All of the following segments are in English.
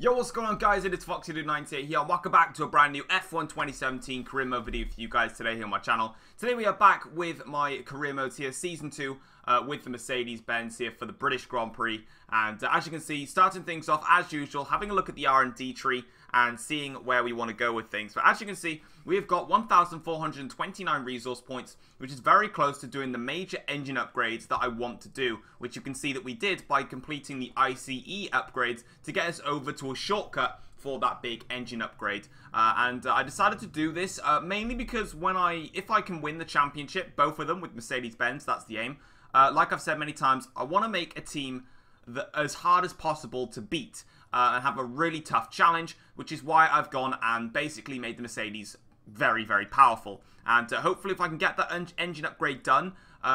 Yo, what's going on, guys? It is FoxyDude98 here, and welcome back to a brand new F1 2017 career mode video for you guys today here on my channel. Today we are back with my career modes here, Season 2, with the Mercedes-Benz here for the British Grand Prix. And as you can see, starting things off as usual, having a look at the R&D tree and seeing where we want to go with things. But as you can see, we have got 1,429 resource points, which is very close to doing the major engine upgrades that I want to do, which you can see that we did by completing the ICE upgrades to get us over to a shortcut for that big engine upgrade. I decided to do this mainly because if I can win the championship, both of them with Mercedes-Benz, that's the aim. Like I've said many times, I want to make a team that as hard as possible to beat and have a really tough challenge, which is why I've gone and basically made the Mercedes very, very powerful. And hopefully if I can get that engine upgrade done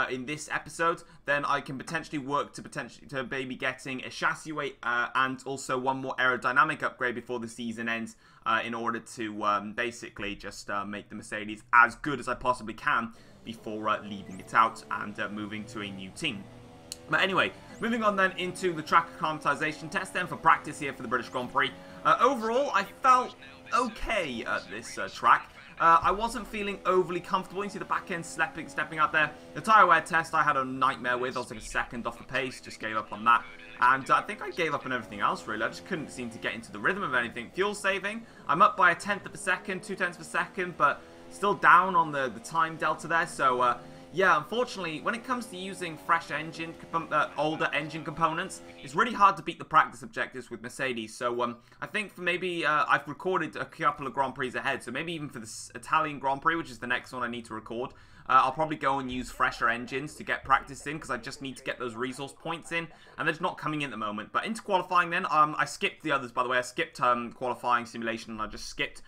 in this episode, then I can potentially work to maybe getting a chassis weight and also one more aerodynamic upgrade before the season ends in order to basically just make the Mercedes as good as I possibly can before leaving it out and moving to a new team. But anyway, moving on then into the track acclimatization test then for practice here for the British Grand Prix. Overall, I felt okay at this track. I wasn't feeling overly comfortable. You see the back end stepping out there. The tyre wear test I had a nightmare with. I was like a second off the pace, just gave up on that. And I think I gave up on everything else really. I just couldn't seem to get into the rhythm of anything. Fuel saving, I'm up by 1/10 of a second, 2/10 of a second, but still down on the time delta there. So yeah, unfortunately, when it comes to using fresh engine, older engine components, it's really hard to beat the practice objectives with Mercedes. So I think for maybe, I've recorded a couple of Grand Prix ahead, so maybe even for this Italian Grand Prix, which is the next one I need to record, I'll probably go and use fresher engines to get practice in, because I just need to get those resource points in, and they're just not coming in at the moment. But into qualifying then, I skipped the others, by the way. I skipped qualifying simulation, and I just skipped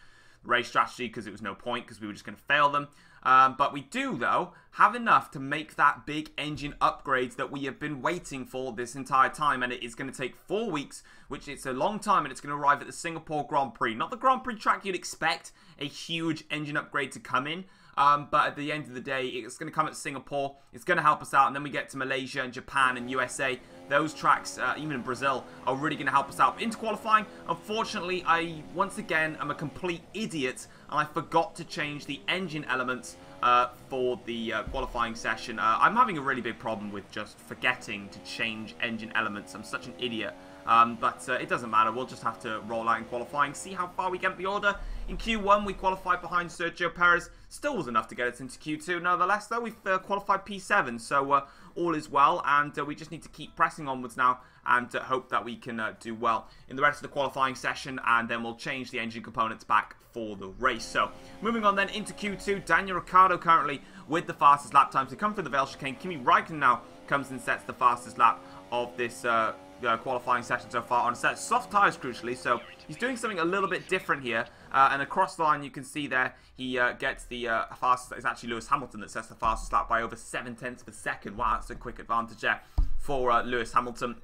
race strategy because it was no point, because we were just going to fail them. But we do, though, have enough to make that big engine upgrades that we have been waiting for this entire time. And it is going to take 4 weeks, which is a long time, and it's going to arrive at the Singapore Grand Prix. Not the Grand Prix track you'd expect a huge engine upgrade to come in. But at the end of the day, it's going to come at Singapore. It's going to help us out. And then we get to Malaysia and Japan and USA. Those tracks, even in Brazil, are really going to help us out. But into qualifying, unfortunately, I, once again, am a complete idiot. And I forgot to change the engine elements for the qualifying session. I'm having a really big problem with just forgetting to change engine elements. I'm such an idiot. But it doesn't matter. We'll just have to roll out in qualifying, see how far we get up the order. In Q1, we qualified behind Sergio Perez. Still was enough to get us into Q2. Nonetheless, though, we've qualified P7, so all is well. And we just need to keep pressing onwards now and hope that we can do well in the rest of the qualifying session. And then we'll change the engine components back for the race. So, moving on then into Q2, Daniel Ricciardo currently with the fastest lap times. To come through the Vale chicane, Kimi Räikkönen now comes and sets the fastest lap of this qualifying session so far on a set. Soft tyres, crucially, so he's doing something a little bit different here. And across the line, you can see there, he gets the fastest. It's actually Lewis Hamilton that sets the fastest lap by over 7/10 of a second. Wow, that's a quick advantage there for Lewis Hamilton.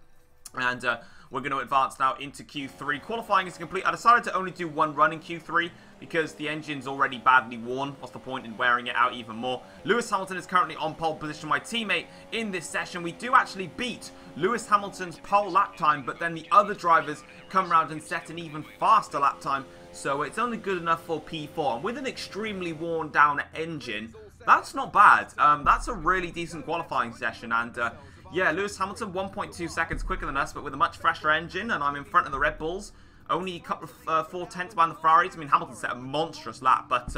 And we're going to advance now into Q3. Qualifying is complete. I decided to only do one run in Q3 because the engine's already badly worn. What's the point in wearing it out even more? Lewis Hamilton is currently on pole position, my teammate in this session. We do actually beat Lewis Hamilton's pole lap time, but then the other drivers come around and set an even faster lap time. So it's only good enough for P4. And with an extremely worn down engine, that's not bad. That's a really decent qualifying session. And yeah, Lewis Hamilton 1.2 seconds quicker than us, but with a much fresher engine, and I'm in front of the Red Bulls. Only a couple of 4/10 behind the Ferraris. I mean, Hamilton set a monstrous lap, but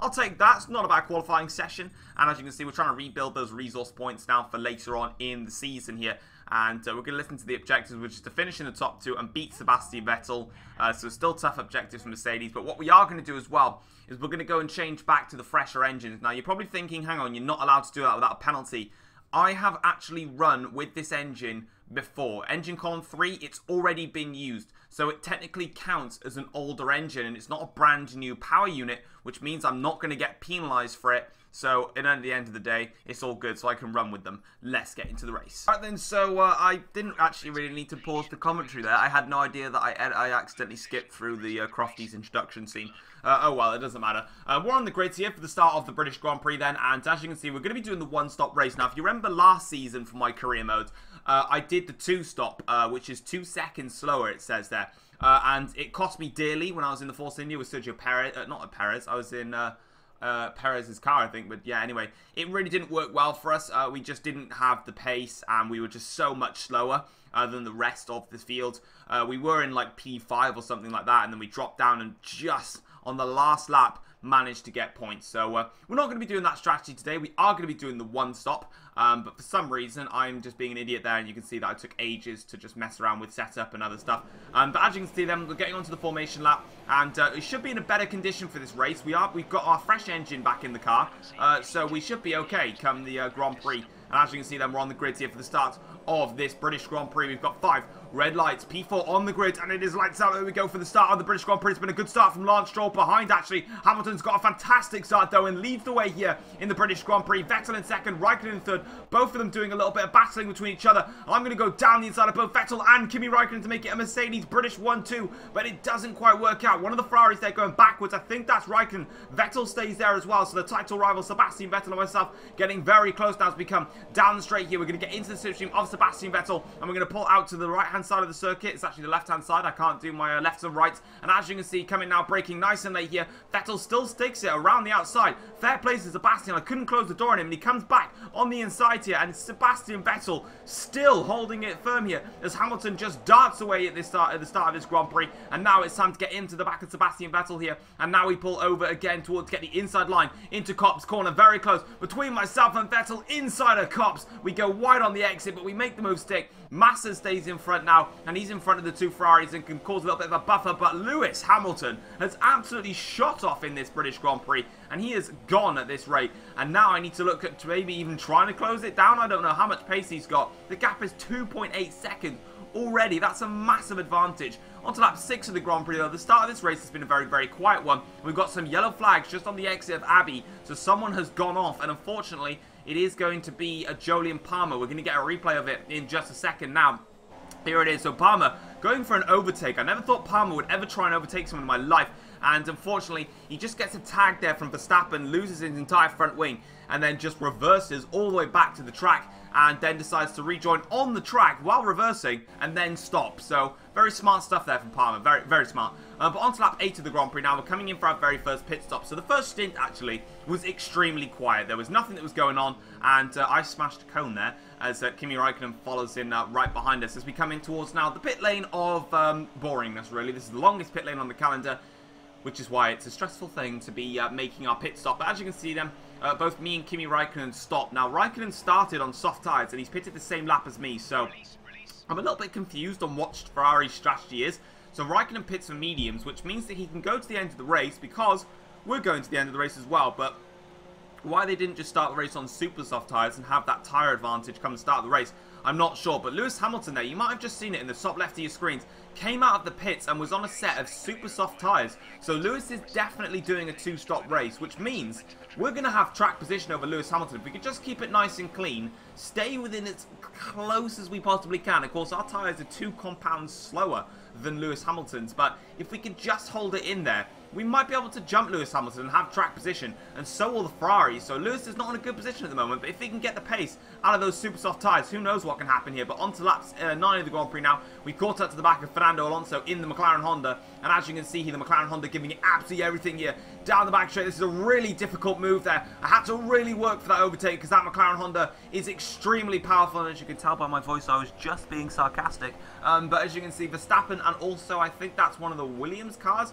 I'll take that. It's not a bad qualifying session. And as you can see, we're trying to rebuild those resource points now for later on in the season here. And we're going to listen to the objectives, which is to finish in the top 2 and beat Sebastian Vettel. So still tough objectives for Mercedes. But what we are going to do as well is we're going to go and change back to the fresher engines. Now, you're probably thinking, hang on, you're not allowed to do that without a penalty. I have actually run with this engine before. Engine column 3, it's already been used. So it technically counts as an older engine, and it's not a brand new power unit, which means I'm not going to get penalized for it. So at the end of the day, it's all good, so I can run with them. Let's get into the race. Alright then, so I didn't actually really need to pause the commentary there. I had no idea that I accidentally skipped through the Crofty's introduction scene. Oh well, it doesn't matter. We're on the grids here for the start of the British Grand Prix then, and as you can see, we're going to be doing the one-stop race. Now, if you remember last season for my career mode, I did did the 2-stop, which is 2 seconds slower, it says there. And it cost me dearly when I was in the Force India with Sergio Perez. Not Perez, I was in Perez's car, I think. But yeah, anyway, it really didn't work well for us. We just didn't have the pace, and we were just so much slower than the rest of the field. We were in like P5 or something like that, and then we dropped down and just on the last lap managed to get points. So we're not going to be doing that strategy today. We are going to be doing the 1-stop, but for some reason I'm just being an idiot there, and you can see that I took ages to just mess around with setup and other stuff. But as you can see then, we're getting onto the formation lap, and it should be in a better condition for this race. We've got our fresh engine back in the car, so we should be okay come the Grand Prix. And as you can see then, we're on the grid here for the start of this British Grand Prix. We've got 5 red lights, P4 on the grid, and it is lights out. There we go for the start of the British Grand Prix. It's been a good start from Lance Stroll behind, actually. Hamilton's got a fantastic start, though, and leads the way here in the British Grand Prix. Vettel in second, Raikkonen in third. Both of them doing a little bit of battling between each other. I'm going to go down the inside of both Vettel and Kimi Raikkonen to make it a Mercedes British 1-2, but it doesn't quite work out. One of the Ferraris there going backwards. I think that's Raikkonen. Vettel stays there as well, so the title rival Sebastian Vettel and myself getting very close now as we come down the straight here. We're going to get into the slipstream of Sebastian Vettel, and we're going to pull out to the right-hand side of the circuit. It's actually the left-hand side. I can't do my left and right. And as you can see, coming now, braking nice and late here. Vettel still sticks it around the outside. Fair play to Sebastian. I couldn't close the door on him, and he comes back on the inside here. And Sebastian Vettel still holding it firm here as Hamilton just darts away at the start of this Grand Prix. And now it's time to get into the back of Sebastian Vettel here. And now we pull over again towards get the inside line into Copse corner. Very close between myself and Vettel inside of Copse. We go wide on the exit, but we make the move stick. Massa stays in front now, and he's in front of the 2 Ferraris and can cause a little bit of a buffer, but Lewis Hamilton has absolutely shot off in this British Grand Prix, and he is gone at this rate. And now I need to look at maybe even trying to close it down. I don't know how much pace he's got. The gap is 2.8 seconds already. That's a massive advantage. On to lap 6 of the Grand Prix, though. The start of this race has been a very, very quiet one. We've got some yellow flags just on the exit of Abbey, so someone has gone off, and unfortunately it is going to be a Jolyon Palmer. We're going to get a replay of it in just a second now. Here it is. So Palmer going for an overtake. I never thought Palmer would ever try and overtake someone in my life. And unfortunately, he just gets a tag there from Verstappen, loses his entire front wing, and then just reverses all the way back to the track, and then decides to rejoin on the track while reversing, and then stop. So, very smart stuff there from Palmer. Very, very smart. But on to lap 8 of the Grand Prix now. We're coming in for our very first pit stop. So, the first stint, actually, was extremely quiet. There was nothing that was going on, and I smashed a cone there as Kimi Raikkonen follows in right behind us as we come in towards now the pit lane of boringness, really. This is the longest pit lane on the calendar, which is why it's a stressful thing to be making our pit stop. But as you can see then, both me and Kimi Raikkonen stopped. Now, Raikkonen started on soft tyres, and he's pitted the same lap as me, so I'm a little bit confused on what Ferrari's strategy is. So Raikkonen pits for mediums, which means that he can go to the end of the race, because we're going to the end of the race as well. But why they didn't just start the race on super soft tyres and have that tyre advantage come and start the race, I'm not sure. But Lewis Hamilton there, you might have just seen it in the top left of your screens, came out of the pits and was on a set of super soft tyres. So Lewis is definitely doing a 2-stop race, which means we're going to have track position over Lewis Hamilton. If we could just keep it nice and clean, stay within as close as we possibly can. Of course, our tyres are 2 compounds slower than Lewis Hamilton's, but if we could just hold it in there, we might be able to jump Lewis Hamilton and have track position, and so will the Ferraris. So Lewis is not in a good position at the moment, but if he can get the pace out of those super soft tyres, who knows what can happen here. But on to laps 9 of the Grand Prix now. We caught up to the back of Fernando Alonso in the McLaren Honda, and as you can see here, the McLaren Honda giving it absolutely everything here down the back straight. This is a really difficult move there. I had to really work for that overtake because that McLaren Honda is extremely powerful, and as you can tell by my voice, I was just being sarcastic. But as you can see, Verstappen, and also I think that's one of the Williams cars,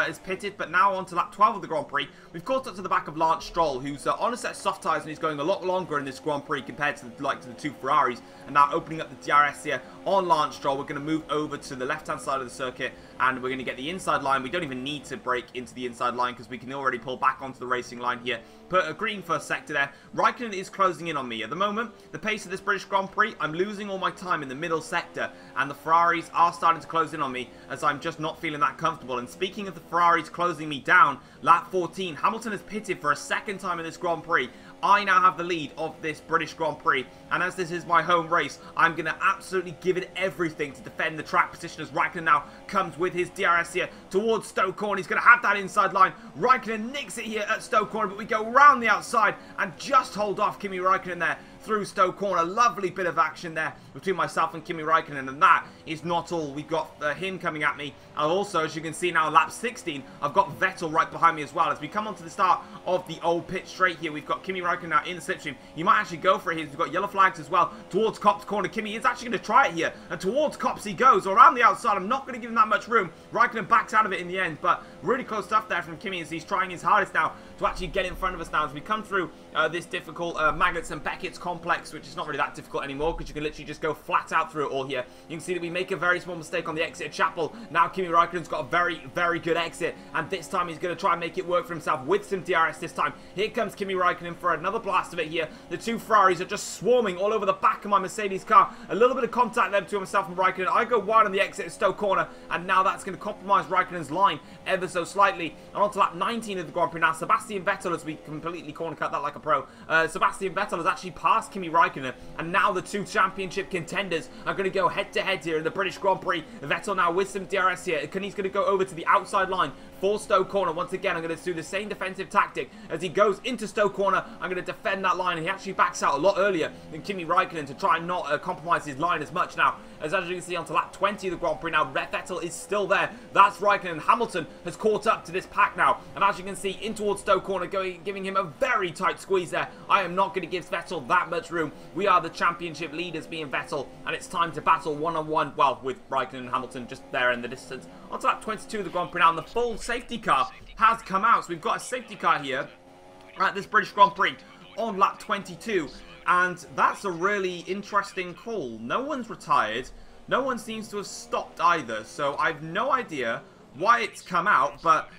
is pitted. But now on to lap 12 of the Grand Prix. We've caught up to the back of Lance Stroll, who's on a set of soft tyres, and he's going a lot longer in this Grand Prix compared to the 2 Ferraris. And now opening up the DRS here on Lance Stroll. We're going to move over to the left-hand side of the circuit, and we're going to get the inside line. We don't even need to break into the inside line because we can already pull back onto the racing line here. Put a green first sector there. Raikkonen is closing in on me. At the moment, the pace of this British Grand Prix, I'm losing all my time in the middle sector, and the Ferraris are starting to close in on me as I'm just not feeling that comfortable. And speaking of the Ferraris closing me down, lap 14, Hamilton has pitted for a second time in this Grand Prix. I now have the lead of this British Grand Prix, and as this is my home race, I'm going to absolutely give it everything to defend the track position as Raikkonen now comes with his DRS here towards Stoke Corner. He's going to have that inside line. Raikkonen nicks it here at Stoke Corner, but we go round the outside and just hold off Kimi Raikkonen there. through Stowe corner. Lovely bit of action there between myself and Kimi Räikkönen, and that is not all. We've got him coming at me. And also, as you can see now, lap 16, I've got Vettel right behind me as well. As we come onto the start of the old pit straight here, we've got Kimi Räikkönen now in the slipstream. He might actually go for it here. We've got yellow flags as well towards Copse corner. Kimi is actually going to try it here, and towards Copse he goes, or around the outside. I'm not going to give him that much room. Räikkönen backs out of it in the end, but really close stuff there from Kimi as he's trying his hardest now to actually get in front of us now as we come through this difficult Maggots and Beckett's complex, which is not really that difficult anymore because you can literally just go flat out through it all here. You can see that we make a very small mistake on the exit of Chapel. Now Kimi Räikkönen's got a very, very good exit, and this time he's going to try and make it work for himself with some DRS this time. Here comes Kimi Räikkönen for another blast of it here. The two Ferraris are just swarming all over the back of my Mercedes car. A little bit of contact there between myself and Räikkönen. I go wide on the exit of Stowe corner, and now that's going to compromise Räikkönen's line ever so slightly. And on to lap 19 of the Grand Prix now, Sebastian Vettel, as we completely corner cut that like a pro. Sebastian Vettel has actually passed Kimi Räikkönen, and now the two championship contenders are going to go head to head here in the British Grand Prix. Vettel now with some DRS here. He's going to go over to the outside line for Stowe corner. Once again, I'm going to do the same defensive tactic as he goes into Stowe corner. I'm going to defend that line, and he actually backs out a lot earlier than Kimi Räikkönen to try and not compromise his line as much now. As you can see onto lap 20 of the Grand Prix now, Vettel is still there. That's Räikkönen. Hamilton has caught up to this pack now, and as you can see, in towards Stowe corner, giving him a very tight squeeze there. I am not going to give Vettel that much room. We are the championship leaders, being Vettel, and it's time to battle one-on-one, well, with Räikkönen and Hamilton just there in the distance. Onto lap 22 of the Grand Prix now, and the full safety car has come out. So we've got a safety car here at this British Grand Prix on lap 22. And that's a really interesting call. No one's retired. No one seems to have stopped either. So I've no idea why it's come out. But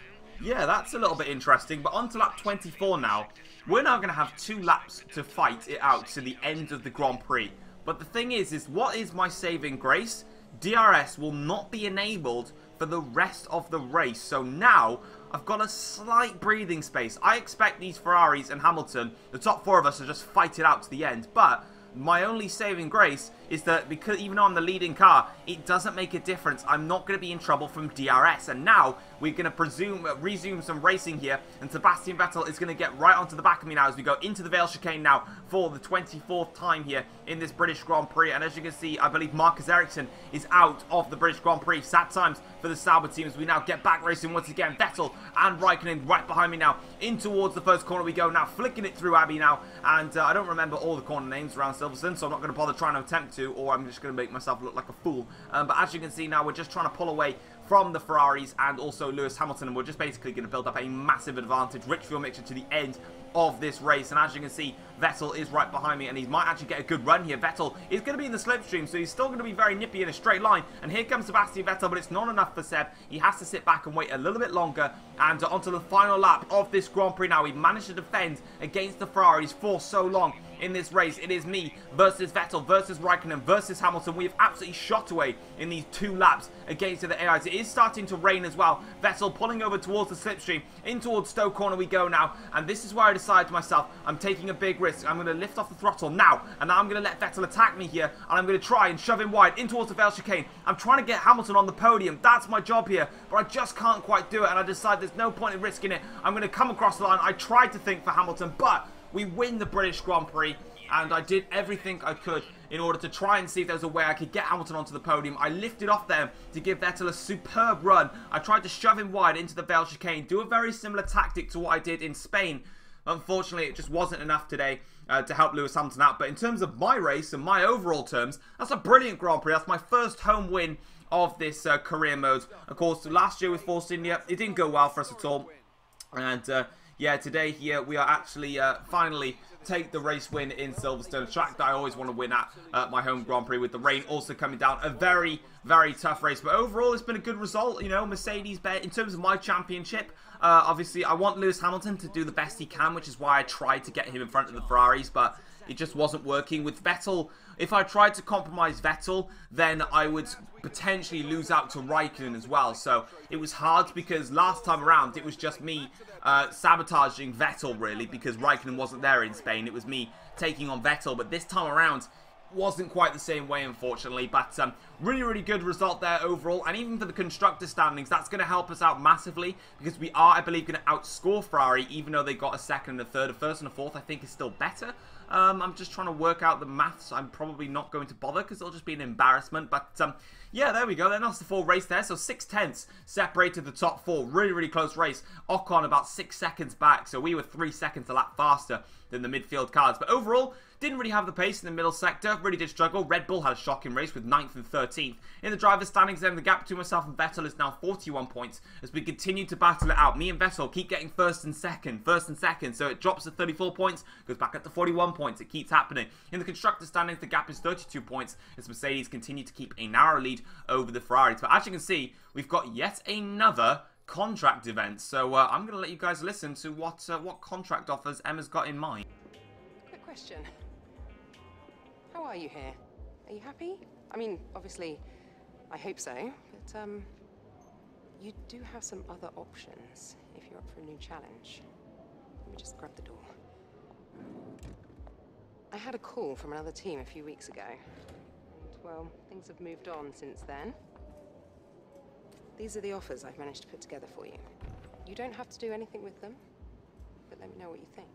yeah, that's a little bit interesting. But on to lap 24 now. We're now going to have 2 laps to fight it out to the end of the Grand Prix. But the thing is what is my saving grace? DRS will not be enabled for the rest of the race. So now I've got a slight breathing space. I expect these Ferraris and Hamilton, the top 4 of us, to just fight it out to the end. But my only saving grace is that because even though I'm the leading car, it doesn't make a difference. I'm not going to be in trouble from DRS. And now we're going to resume some racing here. And Sebastian Vettel is going to get right onto the back of me now as we go into the Vale chicane now for the 24th time here in this British Grand Prix. And as you can see, I believe Marcus Ericsson is out of the British Grand Prix. Sad times for the Sauber team as we now get back racing once again. Vettel and Räikkönen right behind me now. In towards the first corner we go now, flicking it through Abbey now. And I don't remember all the corner names around Silverstone, so I'm not going to bother trying to attempt to, or I'm just going to make myself look like a fool. But as you can see now, we're just trying to pull away from the Ferraris and also Lewis Hamilton, and we're just basically going to build up a massive advantage. Rich fuel mixture to the end of this race, and as you can see, Vettel is right behind me, and he might actually get a good run here. Vettel is going to be in the slipstream, so he's still going to be very nippy in a straight line, and here comes Sebastian Vettel, but it's not enough for Seb. He has to sit back and wait a little bit longer, and onto the final lap of this Grand Prix now. We've managed to defend against the Ferraris for so long in this race. It is me versus Vettel versus Räikkönen versus Hamilton. We have absolutely shot away in these 2 laps against the AIs. It is starting to rain as well. Vettel pulling over towards the slipstream. In towards Stowe corner we go now, and this is where I decided to myself, I'm taking a big risk. I'm going to lift off the throttle now, and now I'm going to let Vettel attack me here, and I'm going to try and shove him wide in towards the Vale chicane. I'm trying to get Hamilton on the podium. That's my job here, but I just can't quite do it, and I decide there's no point in risking it. I'm going to come across the line. I tried to think for Hamilton, but we win the British Grand Prix, and I did everything I could in order to try and see if there was a way I could get Hamilton onto the podium. I lifted off them to give Vettel a superb run. I tried to shove him wide into the Vale chicane, do a very similar tactic to what I did in Spain. Unfortunately, it just wasn't enough today to help Lewis Hamilton out. But in terms of my race and my overall terms, that's a brilliant Grand Prix. That's my first home win of this career mode. Of course, last year with Force India, it didn't go well for us at all. And yeah, today here we are actually finally take the race win in Silverstone, a track that I always want to win at my home Grand Prix, with the rain also coming down. A very, very tough race, but overall it's been a good result. You know, Mercedes, in terms of my championship, obviously I want Lewis Hamilton to do the best he can, which is why I tried to get him in front of the Ferraris, but it just wasn't working. With Vettel, if I tried to compromise Vettel, then I would potentially lose out to Räikkönen as well. So it was hard because last time around it was just me sabotaging Vettel really, because Räikkönen wasn't there in Spain. It was me taking on Vettel, but this time around wasn't quite the same way, unfortunately. But really, really good result there overall. And even for the constructor standings, that's going to help us out massively, because we are, I believe, going to outscore Ferrari, even though they got a second and a third. A first and a fourth, I think, is still better. I'm just trying to work out the maths. I'm probably not going to bother because it'll just be an embarrassment. But yeah, there we go. Then that's the full race there. So 6/10 separated the top 4. Really, really close race. Ocon about 6 seconds back. So we were 3 seconds a lap faster than the midfield cars. But overall, didn't really have the pace in the middle sector. Really did struggle. Red Bull had a shocking race with 9th and 13th. In the driver's standings then, the gap between myself and Vettel is now 41 points as we continue to battle it out. Me and Vettel keep getting first and second. So it drops to 34 points, goes back up to 41 points. It keeps happening. In the constructor standings, the gap is 32 points as Mercedes continue to keep a narrow lead over the Ferraris. But as you can see, we've got yet another contract event. So I'm going to let you guys listen to what contract offers Emma's got in mind. Quick question. How are you here? Are you happy? I mean, obviously, I hope so, but you do have some other options if you're up for a new challenge. Let me just grab the door. I had a call from another team a few weeks ago, and, well, things have moved on since then. These are the offers I've managed to put together for you. You don't have to do anything with them, but let me know what you think.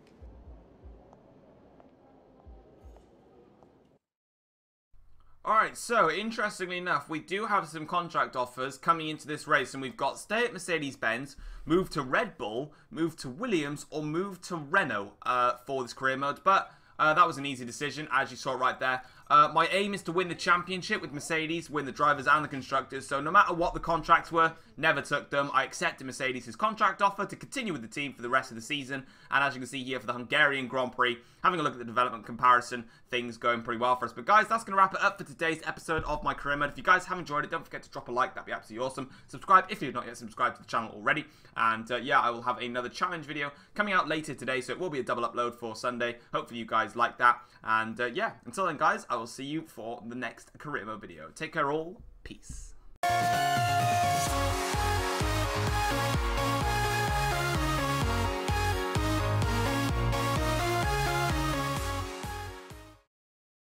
Alright, so interestingly enough, we do have some contract offers coming into this race, and we've got stay at Mercedes-Benz, move to Red Bull, move to Williams, or move to Renault for this career mode. But that was an easy decision, as you saw right there. My aim is to win the championship with Mercedes, win the drivers and the constructors, so no matter what the contracts were, never took them. I accepted Mercedes' contract offer to continue with the team for the rest of the season, and as you can see here for the Hungarian Grand Prix, having a look at the development comparison, things going pretty well for us. But guys, that's going to wrap it up for today's episode of my career mode. If you guys have enjoyed it, don't forget to drop a like, that'd be absolutely awesome. Subscribe if you've not yet subscribed to the channel already, and yeah, I will have another challenge video coming out later today, so it will be a double upload for Sunday. Hopefully you guys like that, and yeah, until then guys, I will see you for the next career mode video. Take care all, peace.